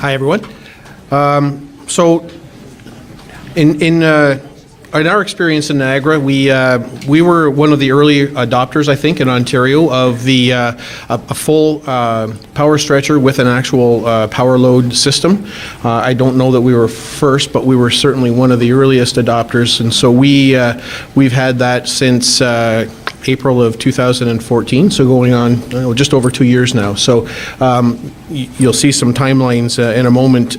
Hi, everyone. So, in our experience in Niagara, we were one of the early adopters, I think, in Ontario of the a full power stretcher with an actual power load system. I don't know that we were first, but we were certainly one of the earliest adopters, and so we've had that since April of 2014, so going on just over 2 years now. So you'll see some timelines in a moment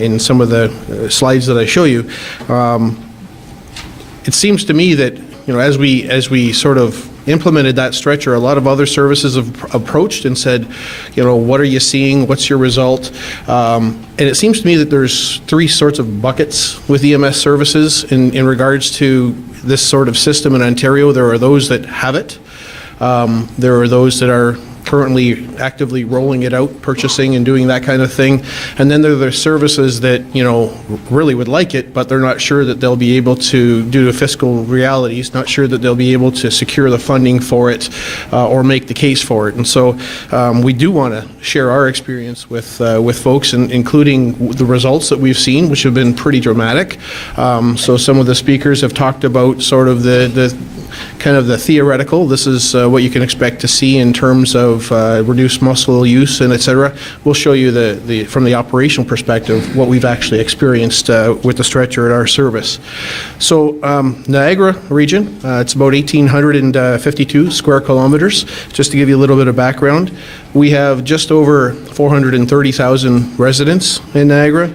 in some of the slides that I show you. It seems to me that, as we sort of implemented that stretcher, a lot of other services have approached and said, what are you seeing? What's your result? And it seems to me that there's three sorts of buckets with EMS services in regards to this sort of system in Ontario. There are those that have it. There are those that are currently actively rolling it out, purchasing and doing that kind of thing. And then there are the services that, really would like it, but they're not sure that they'll be able to, due to fiscal realities, not sure that they'll be able to secure the funding for it or make the case for it. And so we do want to share our experience with folks, including the results that we've seen, which have been pretty dramatic. So some of the speakers have talked about sort of the kind of the theoretical. This is what you can expect to see in terms of reduced muscle use and et cetera. We'll show you from the operational perspective what we've actually experienced with the stretcher at our service. So Niagara region, it's about 1,852 square kilometers. Just to give you a little bit of background, we have just over 430,000 residents in Niagara.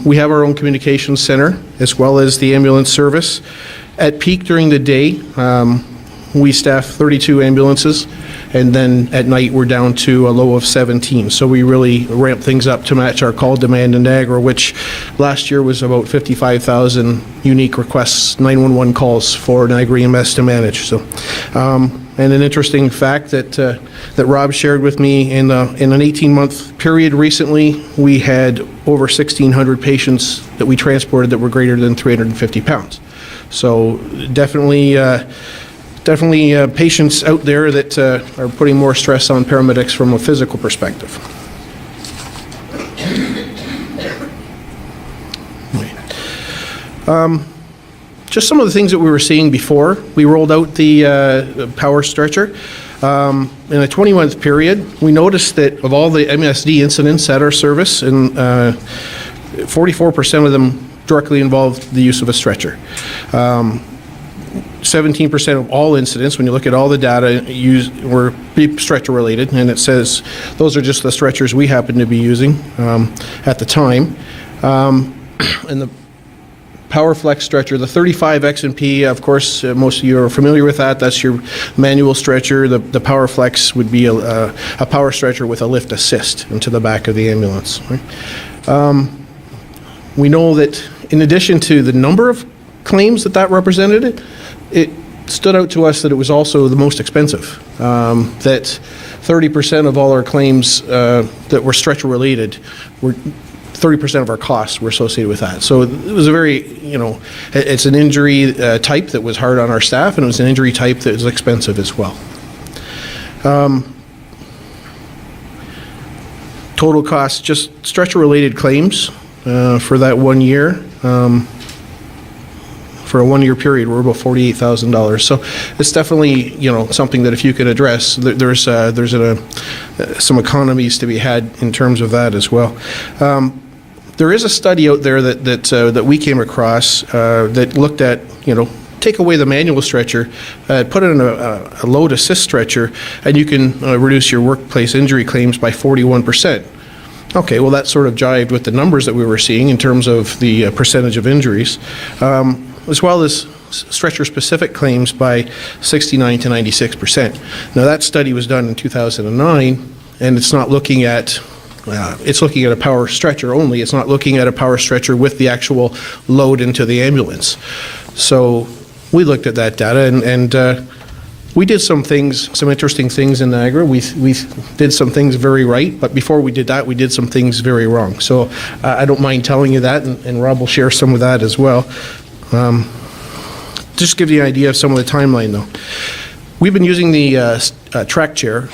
We have our own communications center as well as the ambulance service. At peak during the day, we staff 32 ambulances, and then at night we're down to a low of 17. So we really ramp things up to match our call demand in Niagara, which last year was about 55,000 unique requests, 911 calls for Niagara EMS to manage. So, and an interesting fact that Rob shared with me, in an 18-month period recently, we had over 1,600 patients that we transported that were greater than 350 pounds. So definitely patients out there that are putting more stress on paramedics from a physical perspective. Just some of the things that we were seeing before we rolled out the power stretcher. In a 20-month period, we noticed that of all the MSD incidents at our service, and 44% of them directly involved the use of a stretcher. 17% of all incidents, when you look at all the data, were stretcher related, and it says those are just the stretchers we happen to be using at the time. And the PowerFlex stretcher, the 35 X&P, of course, most of you are familiar with that. That's your manual stretcher. The PowerFlex would be a power stretcher with a lift assist into the back of the ambulance. Right? We know that in addition to the number of claims that represented, it stood out to us that it was also the most expensive. That 30% of all our claims that were stretcher related were 30% of our costs were associated with that. So it was a very, it's an injury type that was hard on our staff, and it was an injury type that was expensive as well. Total cost, just stretcher related claims for that 1 year. For a 1 year period, we're about $48,000. So it's definitely, something that if you could address, there's some economies to be had in terms of that as well. There is a study out there that we came across that looked at, take away the manual stretcher, put in a load assist stretcher, and you can reduce your workplace injury claims by 41%. Okay, well that sort of jived with the numbers that we were seeing in terms of the percentage of injuries, as well as stretcher-specific claims by 69 to 96%. Now that study was done in 2009, and it's not looking at, it's looking at a power stretcher only. It's not looking at a power stretcher with the actual load into the ambulance. So we looked at that data, and we did some interesting things in Niagara. We did some things very right, but before we did that, we did some things very wrong. So I don't mind telling you that, and Rob will share some of that as well. Just to give you an idea of some of the timeline, though. We've been using the track chair,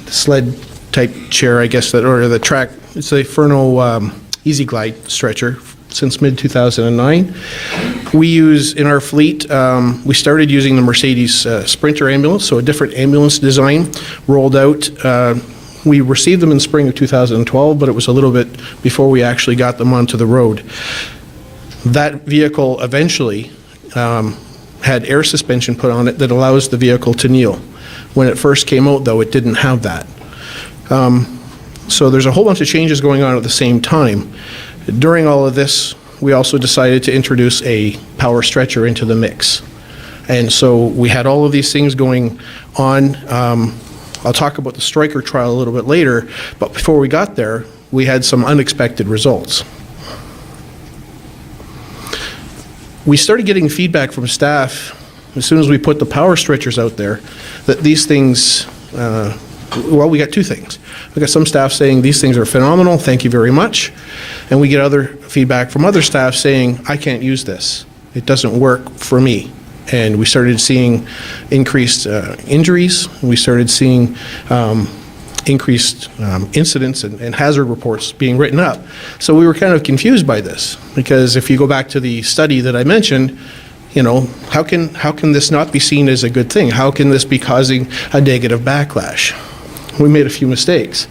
sled type chair, I guess, or the track It's a Ferron Easy Glide stretcher since mid-2009. We use, in our fleet, we started using the Mercedes Sprinter ambulance, so a different ambulance design rolled out. We received them in spring of 2012, but it was a little bit before we actually got them onto the road. That vehicle eventually had air suspension put on it that allows the vehicle to kneel. When it first came out, though, it didn't have that. So there's a whole bunch of changes going on at the same time. During all of this, we also decided to introduce a power stretcher into the mix. And so we had all of these things going on. I'll talk about the Stryker trial a little bit later, but before we got there, we had some unexpected results. We started getting feedback from staff as soon as we put the power stretchers out there that these things, well, we got two things. We got some staff saying these things are phenomenal, thank you very much, and we get other feedback from other staff saying, I can't use this, it doesn't work for me. And we started seeing increased injuries. We started seeing increased incidents and hazard reports being written up. So we were kind of confused by this, because if you go back to the study that I mentioned, you know, how can this not be seen as a good thing? How can this be causing a negative backlash? We made a few mistakes.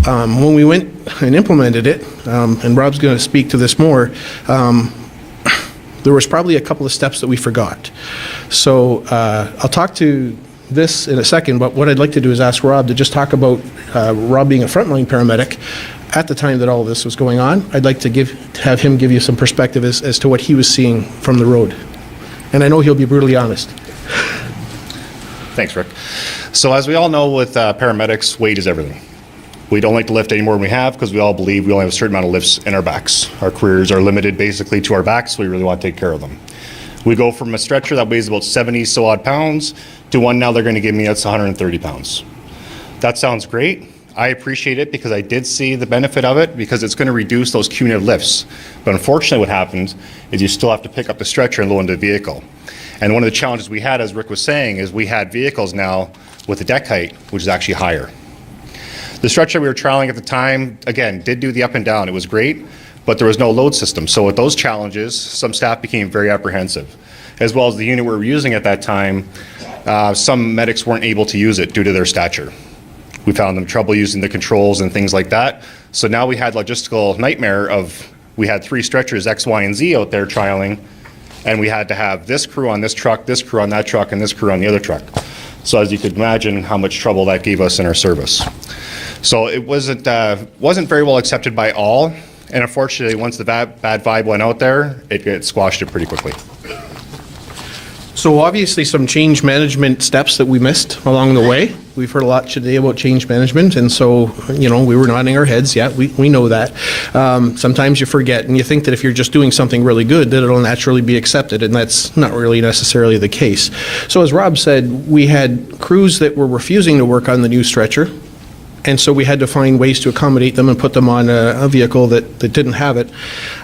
When we went and implemented it, and Rob's going to speak to this more, there was probably a couple of steps that we forgot. So I'll talk to this in a second, but what I'd like to do is ask Rob to just talk about Rob being a frontline paramedic at the time that all of this was going on. I'd like to have him give you some perspective as to what he was seeing from the road. And I know he'll be brutally honest. Thanks, Rick. So as we all know with paramedics, weight is everything. We don't like to lift any more than we have because we all believe we only have a certain amount of lifts in our backs. Our careers are limited basically to our backs, so we really want to take care of them. We go from a stretcher that weighs about 70 so odd pounds to one now they're going to give me that's 130 pounds. That sounds great. I appreciate it because I did see the benefit of it because it's going to reduce those cumulative lifts. But unfortunately what happens is you still have to pick up the stretcher and load into the vehicle. And one of the challenges we had, as Rick was saying, is we had vehicles now with a deck height, which is actually higher. The stretcher we were trialing at the time, again, did do the up and down. It was great, but there was no load system. So with those challenges, some staff became very apprehensive. As well as the unit we were using at that time, some medics weren't able to use it due to their stature. We found them trouble using the controls and things like that. So now we had logistical nightmare of, we had 3 stretchers, X, Y, and Z out there trialing, and we had to have this crew on this truck, this crew on that truck, and this crew on the other truck. So as you could imagine how much trouble that gave us in our service. So it wasn't very well accepted by all, and unfortunately once the bad vibe went out there, it squashed it pretty quickly. So obviously some change management steps that we missed along the way. We've heard a lot today about change management, and so, you know, we were nodding our heads, yeah, we know that. Sometimes you forget and you think that if you're just doing something really good that it'll naturally be accepted, and that's not really necessarily the case. So as Rob said, we had crews that were refusing to work on the new stretcher, and so we had to find ways to accommodate them and put them on a vehicle that didn't have it.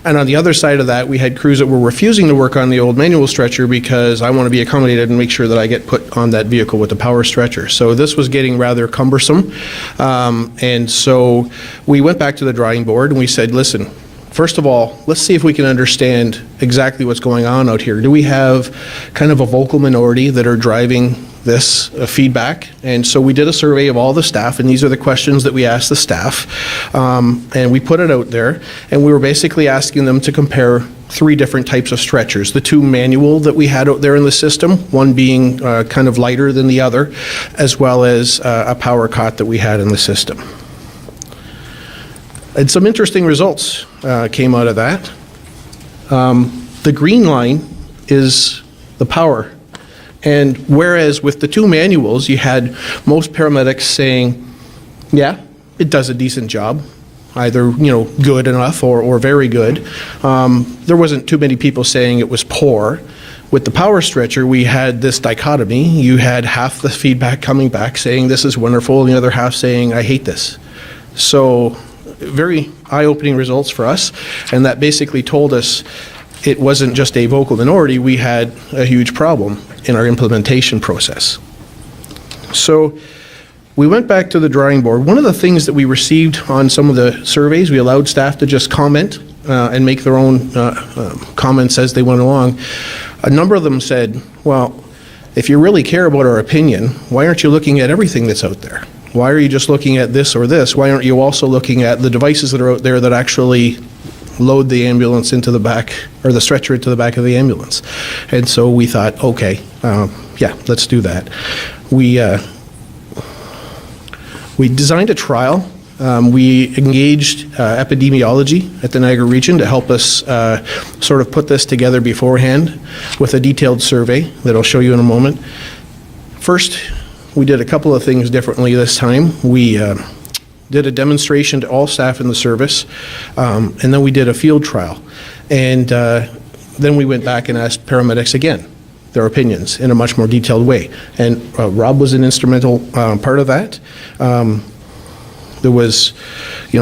And on the other side of that, we had crews that were refusing to work on the old manual stretcher because I want to be accommodated and make sure that I get put on that vehicle with the power stretcher. So this was getting rather cumbersome. And so we went back to the drawing board and we said, listen, first of all, let's see if we can understand exactly what's going on out here. Do we have kind of a vocal minority that are driving this feedback? And so we did a survey of all the staff, and these are the questions that we asked the staff, and we put it out there, and we were basically asking them to compare 3 different types of stretchers. The 2 manual that we had out there in the system, one being kind of lighter than the other, as well as a power cot that we had in the system. And some interesting results came out of that. The green line is the power. And whereas with the 2 manuals, you had most paramedics saying, yeah, it does a decent job, either, you know, good enough or very good. There wasn't too many people saying it was poor. With the power stretcher, we had this dichotomy. You had half the feedback coming back saying this is wonderful, and the other half saying I hate this. So very eye-opening results for us, and that basically told us it wasn't just a vocal minority, we had a huge problem in our implementation process. So we went back to the drawing board. One of the things that we received on some of the surveys, we allowed staff to just comment and make their own comments as they went along. A number of them said, well, if you really care about our opinion, why aren't you looking at everything that's out there? Why are you just looking at this or this? Why aren't you also looking at the devices that are out there that actually load the ambulance into the back, or the stretcher into the back of the ambulance? And so we thought, okay, yeah, let's do that. We designed a trial. We engaged epidemiology at the Niagara region to help us sort of put this together beforehand with a detailed survey that I'll show you in a moment. First, we did a couple of things differently this time. We did a demonstration to all staff in the service, and then we did a field trial. And then we went back and asked paramedics again their opinions in a much more detailed way. And Rob was an instrumental part of that. There was,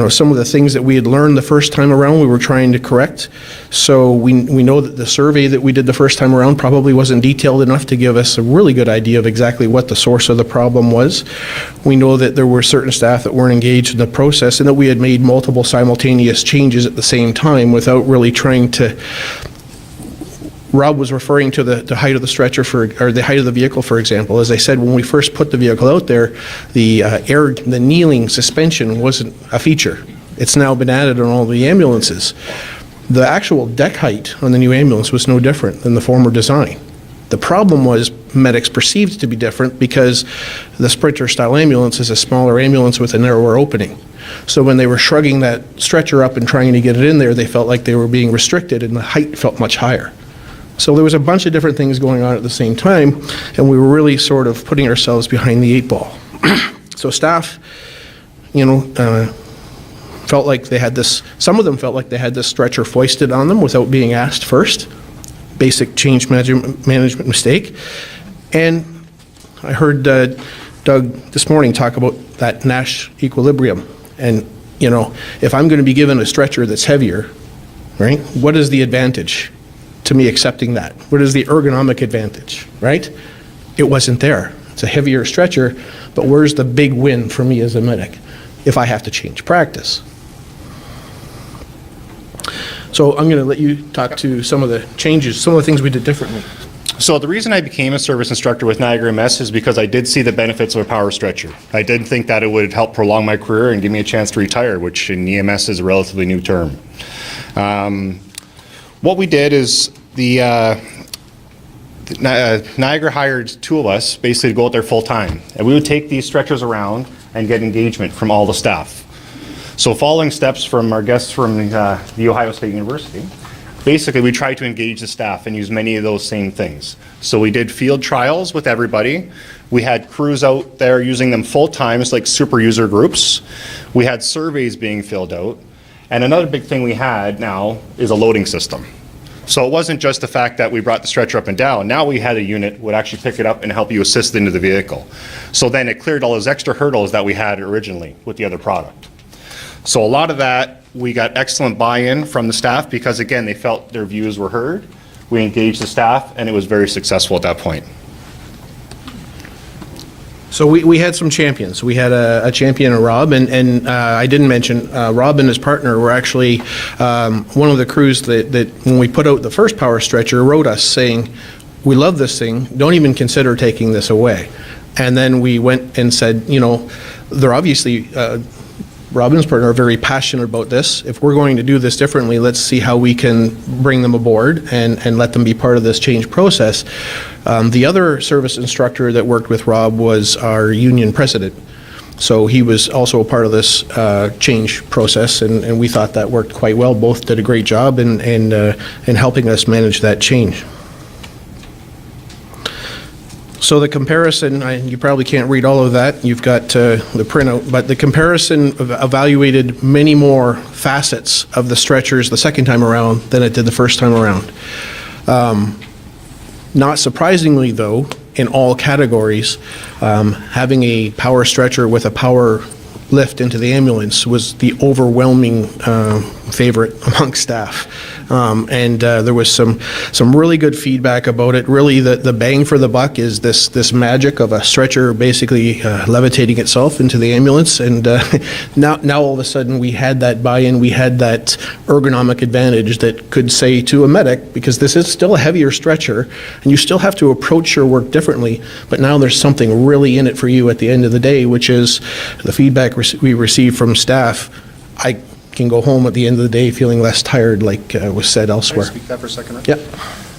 some of the things that we had learned the first time around we were trying to correct. So we know that the survey that we did the first time around probably wasn't detailed enough to give us a really good idea of exactly what the source of the problem was. We know that there were certain staff that weren't engaged in the process, and that we had made multiple simultaneous changes at the same time without really trying to. Rob was referring to the height of the stretcher or the height of the vehicle, for example. As I said, when we first put the vehicle out there, the kneeling suspension wasn't a feature. It's now been added on all the ambulances. The actual deck height on the new ambulance was no different than the former design. The problem was medics perceived it to be different because the Sprinter-style ambulance is a smaller ambulance with a narrower opening. So when they were shrugging that stretcher up and trying to get it in there, they felt like they were being restricted, and the height felt much higher. So there was a bunch of different things going on at the same time, and we were really sort of putting ourselves behind the 8 ball. So staff, felt like they had this, some of them felt like they had this stretcher foisted on them without being asked first. Basic change management mistake. And I heard Doug this morning talk about that Nash equilibrium. And, if I'm going to be given a stretcher that's heavier, right, what is the advantage to me accepting that? What is the ergonomic advantage, right? It wasn't there. It's a heavier stretcher, but where's the big win for me as a medic if I have to change practice? So I'm going to let you talk to some of the changes, some of the things we did differently. So the reason I became a service instructor with Niagara MS is because I did see the benefits of a power stretcher. I did think that it would help prolong my career and give me a chance to retire, which in EMS is a relatively new term. What we did is Niagara hired 2 of us basically to go out there full time, and we would take these stretchers around and get engagement from all the staff. So following steps from our guests from the Ohio State University, basically we tried to engage the staff and use many of those same things. So we did field trials with everybody. We had crews out there using them full time as like super user groups. We had surveys being filled out. And another big thing we had now is a loading system. So it wasn't just the fact that we brought the stretcher up and down. Now we had a unit would actually pick it up and help you assist into the vehicle. So then it cleared all those extra hurdles that we had originally with the other product. So a lot of that, we got excellent buy-in from the staff because, again, they felt their views were heard. We engaged the staff, and it was very successful at that point. So we had some champions. We had a champion in Rob, and I didn't mention, Rob and his partner were actually one of the crews that when we put out the first power stretcher, wrote us saying, we love this thing, don't even consider taking this away. And then we went and said, they're obviously, Rob and his partner are very passionate about this. If we're going to do this differently, let's see how we can bring them aboard and let them be part of this change process. The other service instructor that worked with Rob was our union president. So he was also a part of this change process, and we thought that worked quite well. Both did a great job in helping us manage that change. So the comparison, you probably can't read all of that. You've got the printout, but the comparison evaluated many more facets of the stretchers the second time around than it did the first time around. Not surprisingly, though, in all categories, having a power stretcher with a power lift into the ambulance was the overwhelming favorite amongst staff. And there was some really good feedback about it. Really, the bang for the buck is this magic of a stretcher basically levitating itself into the ambulance. And now all of a sudden we had that buy-in, we had that ergonomic advantage that could say to a medic, because this is still a heavier stretcher and you still have to approach your work differently, but now there's something really in it for you at the end of the day, which is the feedback we receive from staff. I can go home at the end of the day feeling less tired, like was said elsewhere. Can I speak that for a second, Rick? Yeah.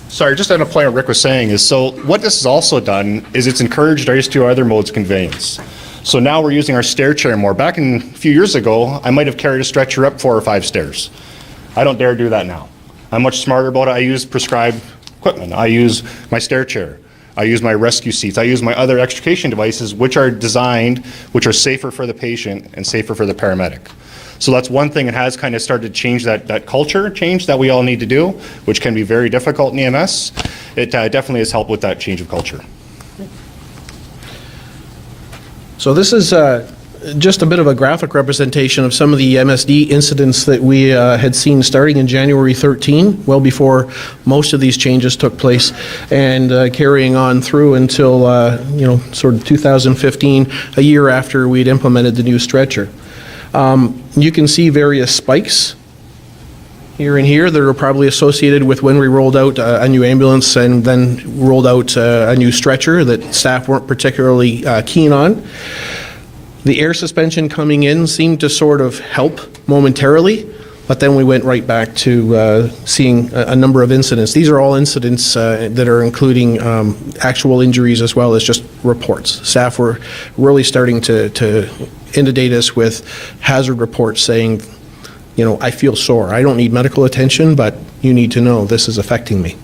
Sorry, just on a point what Rick was saying is, so what this has also done is it's encouraged us to other modes of conveyance. So now we're using our stair chair more. Back a few years ago, I might have carried a stretcher up 4 or 5 stairs. I don't dare do that now. I'm much smarter about it. I use prescribed equipment. I use my stair chair. I use my rescue seats. I use my other extrication devices, which are designed, which are safer for the patient and safer for the paramedic. So that's one thing that has kind of started to change that culture change that we all need to do, which can be very difficult in EMS. It definitely has helped with that change of culture. So this is just a bit of a graphic representation of some of the MSD incidents that we had seen starting in January 13, well before most of these changes took place, and carrying on through until, sort of 2015, a year after we'd implemented the new stretcher. You can see various spikes here and here that are probably associated with when we rolled out a new ambulance and then rolled out a new stretcher that staff weren't particularly keen on. The air suspension coming in seemed to sort of help momentarily, but then we went right back to seeing a number of incidents. These are all incidents that are including actual injuries as well as just reports. Staff were really starting to inundate us with hazard reports saying, I feel sore. I don't need medical attention, but you need to know this is affecting me.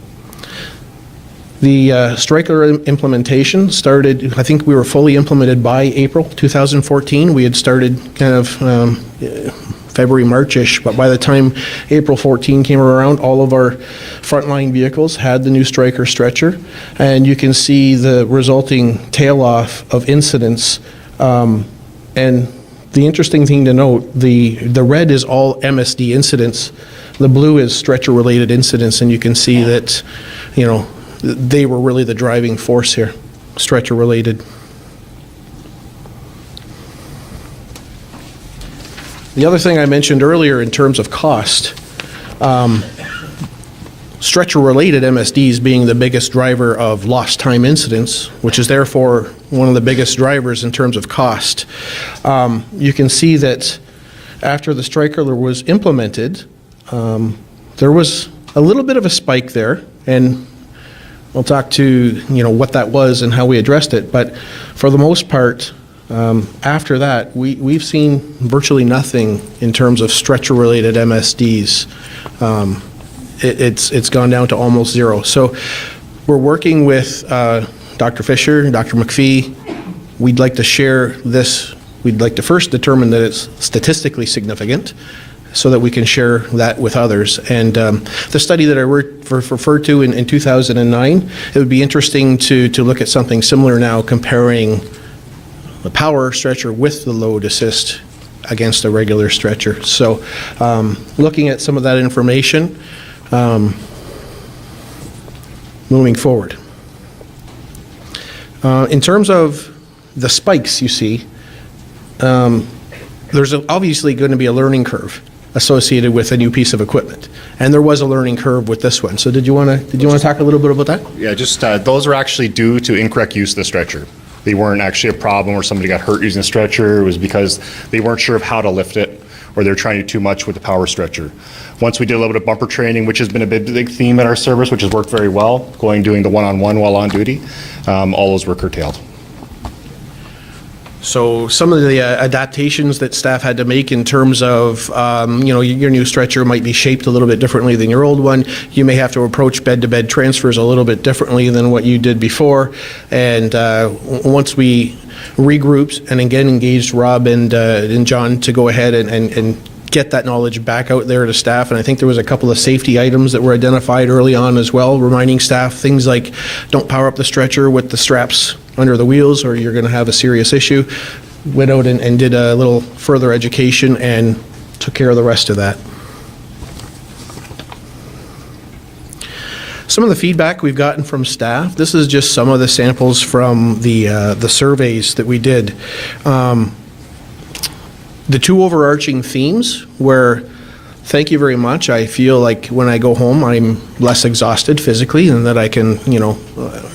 The striker implementation started, I think we were fully implemented by April 2014. We had started kind of February, March-ish, but by the time April 14 came around, all of our frontline vehicles had the new striker stretcher, and you can see the resulting tail off of incidents. And the interesting thing to note, the red is all MSD incidents, the blue is stretcher-related incidents, and you can see that, they were really the driving force here, stretcher-related. The other thing I mentioned earlier in terms of cost, stretcher-related MSDs being the biggest driver of lost time incidents, which is therefore one of the biggest drivers in terms of cost. You can see that after the striker was implemented, there was a little bit of a spike there, and we'll talk to what that was and how we addressed it, but for the most part, after that, we've seen virtually nothing in terms of stretcher-related MSDs. It's gone down to almost zero. So we're working with Dr. Fisher, Dr. McPhee. We'd like to share this. We'd like to first determine that it's statistically significant so that we can share that with others. And the study that I referred to in 2009, it would be interesting to look at something similar now, comparing the power stretcher with the load assist against a regular stretcher. So looking at some of that information, moving forward. In terms of the spikes you see, there's obviously going to be a learning curve associated with a new piece of equipment, and there was a learning curve with this one. So did you want to talk a little bit about that? Yeah, just those are actually due to incorrect use of the stretcher. They weren't actually a problem where somebody got hurt using the stretcher. It was because they weren't sure of how to lift it, or they're trying to do too much with the power stretcher. Once we did a little bit of bumper training, which has been a big theme at our service, which has worked very well, doing the one-on-one while on duty, all those were curtailed. So some of the adaptations that staff had to make in terms of, your new stretcher might be shaped a little bit differently than your old one. You may have to approach bed-to-bed transfers a little bit differently than what you did before. And once we regrouped and again engaged Rob and John to go ahead and get that knowledge back out there to staff, and I think there was a couple of safety items that were identified early on as well, reminding staff things like don't power up the stretcher with the straps under the wheels or you're going to have a serious issue. Went out and did a little further education and took care of the rest of that. Some of the feedback we've gotten from staff, this is just some of the samples from the surveys that we did. The two overarching themes were, thank you very much. I feel like when I go home, I'm less exhausted physically and that I can,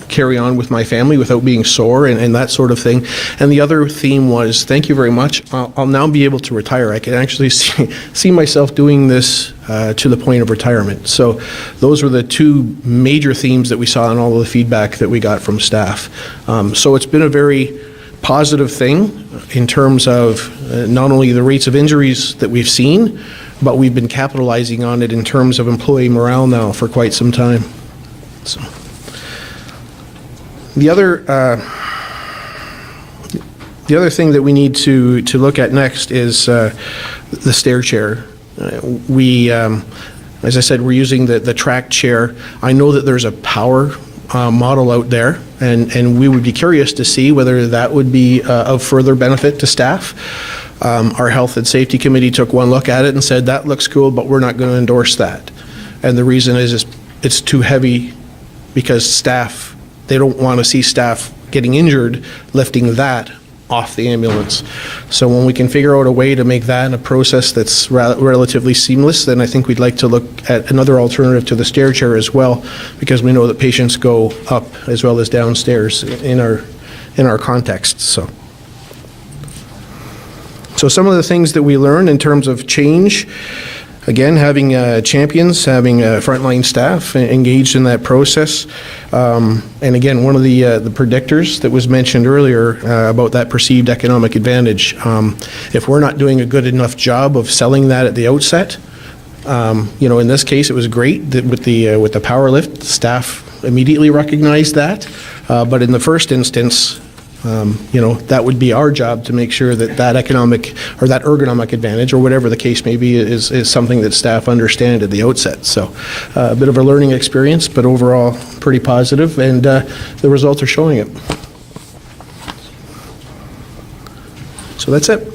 carry on with my family without being sore and that sort of thing. And the other theme was, thank you very much. I'll now be able to retire. I can actually see myself doing this to the point of retirement. So those were the two major themes that we saw in all of the feedback that we got from staff. So it's been a very positive thing in terms of not only the rates of injuries that we've seen, but we've been capitalizing on it in terms of employee morale now for quite some time. So the other thing that we need to look at next is the stair chair. As I said, we're using the track chair. I know that there's a power model out there, and we would be curious to see whether that would be of further benefit to staff. Our Health and Safety Committee took one look at it and said, that looks cool, but we're not going to endorse that. And the reason is it's too heavy because staff, they don't want to see staff getting injured lifting that off the ambulance. So when we can figure out a way to make that a process that's relatively seamless, then I think we'd like to look at another alternative to the stair chair as well, because we know that patients go up as well as downstairs in our context. So some of the things that we learned in terms of change, again, having champions, having frontline staff engaged in that process. And again, one of the predictors that was mentioned earlier about that perceived economic advantage, if we're not doing a good enough job of selling that at the outset, in this case, it was great that with the power lift, staff immediately recognized that. But in the first instance, that would be our job to make sure that economic or that ergonomic advantage or whatever the case may be is something that staff understand at the outset. So a bit of a learning experience, but overall pretty positive, and the results are showing it. So that's it.